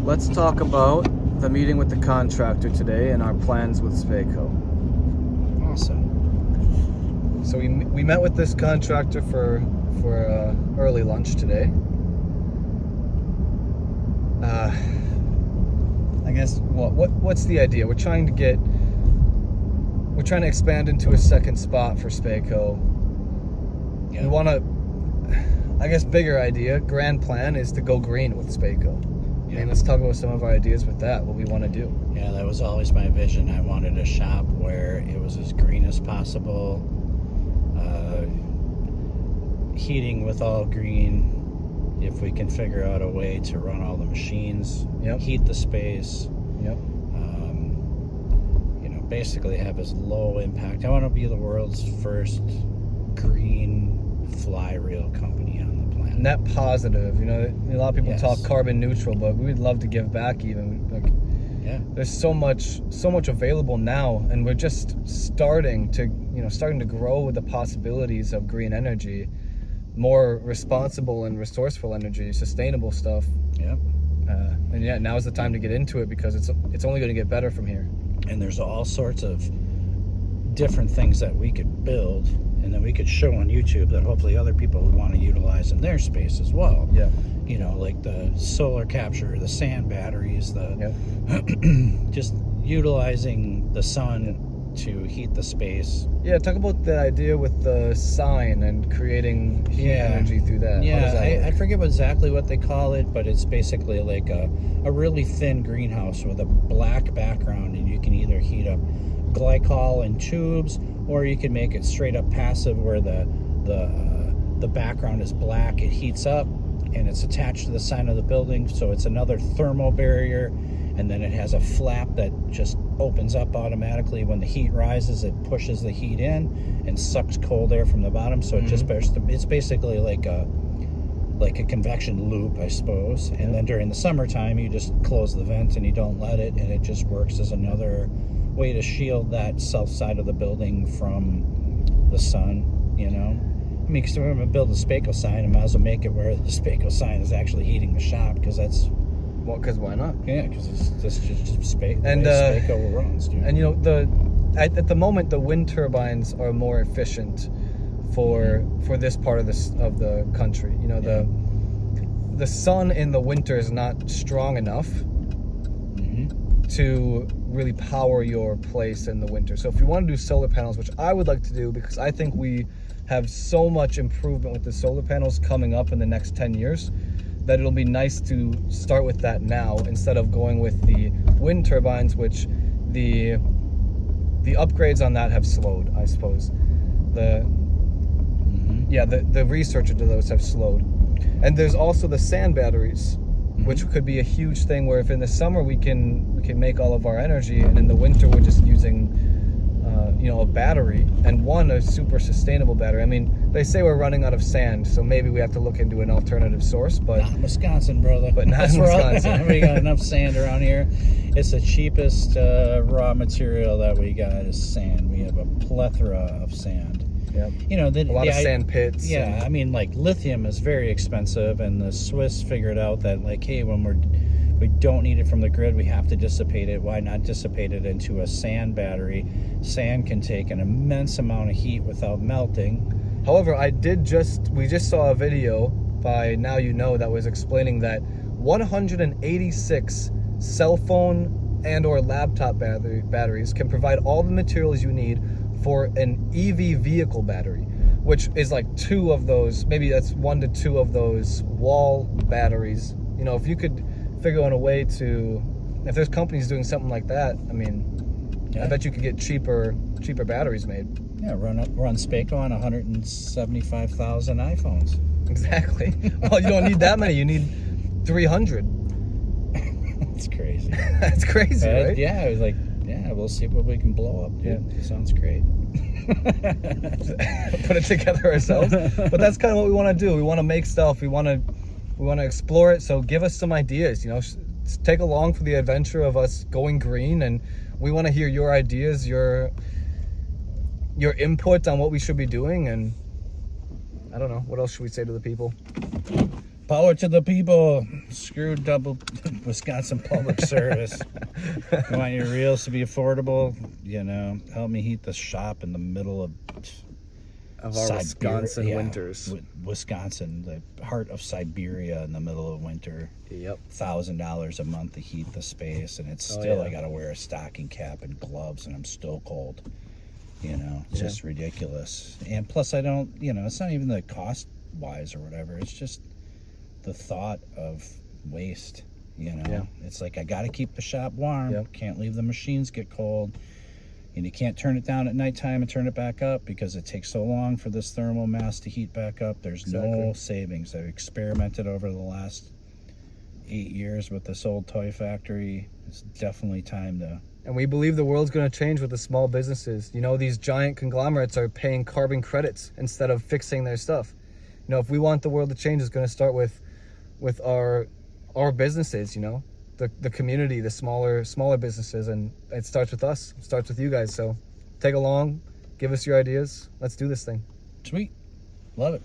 Let's talk about the meeting with the contractor today and our plans with Sweco. Awesome. So we met with this contractor for early lunch today. I guess what's the idea? We're trying to expand into a second spot for Sweco. Yeah. We want to, I guess, bigger idea, grand plan is to go green with Sweco. I mean, let's talk about some of our ideas with that, what we want to do. Yeah, that was always my vision. I wanted a shop where it was as green as possible. Heating with all green. If we can figure out a way to run all the machines, heat the space. Basically have as low impact. I want to be the world's first green fly reel company on the planet. Net positive. A lot of people talk carbon neutral, but we would love to give back even. There's so much available now, and we're just starting to grow with the possibilities of green energy, more responsible and resourceful energy, sustainable stuff. Now is the time to get into it because it's only going to get better from here. And there's all sorts of different things that we could build and then we could show on YouTube that hopefully other people would want to utilize in their space as well. Like the solar capture, the sand batteries, just utilizing the sun to heat the space. Talk about the idea with the sign and creating heat energy through that. I forget exactly what they call it, but it's basically like a really thin greenhouse with a black background, and you can either heat up glycol in tubes, or you can make it straight up passive where the background is black. It heats up and it's attached to the sign of the building, so it's another thermal barrier, and then it has a flap that just opens up automatically. When the heat rises, it pushes the heat in and sucks cold air from the bottom, so it's basically like a convection loop, I suppose. And then during the summertime you just close the vent and you don't let it, and it just works as another way to shield that south side of the building from the sun. Because we're going to build a Sweco sign, I might as well make it where the Sweco sign is actually heating the shop, because that's... Well, because why not? Yeah, because it's just Sweco runs, dude. And at the moment, the wind turbines are more efficient for this part of the country. The sun in the winter is not strong enough to really power your place in the winter. So if you want to do solar panels, which I would like to do, because I think we have so much improvement with the solar panels coming up in the next 10 years, that it'll be nice to start with that now instead of going with the wind turbines, which the upgrades on that have slowed, I suppose. The research into those have slowed. And there's also the sand batteries, which could be a huge thing, where if in the summer we can make all of our energy, and in the winter we're just using a battery, and a super sustainable battery. I mean, they say we're running out of sand, so maybe we have to look into an alternative source, but not in Wisconsin, brother. But not in Wisconsin. We got enough sand around here. It's the cheapest raw material that we got is sand. We have a plethora of sand. A lot of sand pits. I mean, like, lithium is very expensive, and the Swiss figured out that, like, hey, when we don't need it from the grid, we have to dissipate it. Why not dissipate it into a sand battery? Sand can take an immense amount of heat without melting. However, we just saw a video by Now You Know that was explaining that 186 cell phone and or laptop batteries can provide all the materials you need for an EV vehicle battery, which is like 2 of those, maybe that's 1 to 2 of those wall batteries. If you could figure out a way to, if there's companies doing something like that, I mean, I bet you could get cheaper batteries made. Run Sweco on 175,000 iPhones. Exactly. Well, you don't need that many. You need 300. That's crazy. That's crazy, right? I was like, we'll see what we can blow up, dude. It sounds great. Put it together ourselves. But that's kind of what we want to do. We want to make stuff. We want to explore it. So give us some ideas. Take along for the adventure of us going green, and we want to hear your ideas, your input on what we should be doing. And I don't know, what else should we say to the people? Power to the people. Screw double Wisconsin public service. You want your reels to be affordable? You know, help me heat the shop in the middle of our Wisconsin winters. Wisconsin, the heart of Siberia in the middle of winter. Yep. $1,000 a month to heat the space, and it's still I got to wear a stocking cap and gloves, and I'm still cold. You know, it's just ridiculous. And plus, I don't. You know, it's not even the cost wise or whatever. It's just the thought of waste. You know, it's like I got to keep the shop warm. Can't leave the machines get cold. And you can't turn it down at nighttime and turn it back up because it takes so long for this thermal mass to heat back up. There's no savings. I've experimented over the last 8 years with this old toy factory. It's definitely time to... And we believe the world's going to change with the small businesses. You know, these giant conglomerates are paying carbon credits instead of fixing their stuff. You know, if we want the world to change, it's going to start with our businesses, you know. The community, the smaller businesses, and it starts with us. It starts with you guys. So take along, give us your ideas. Let's do this thing. Sweet. Love it.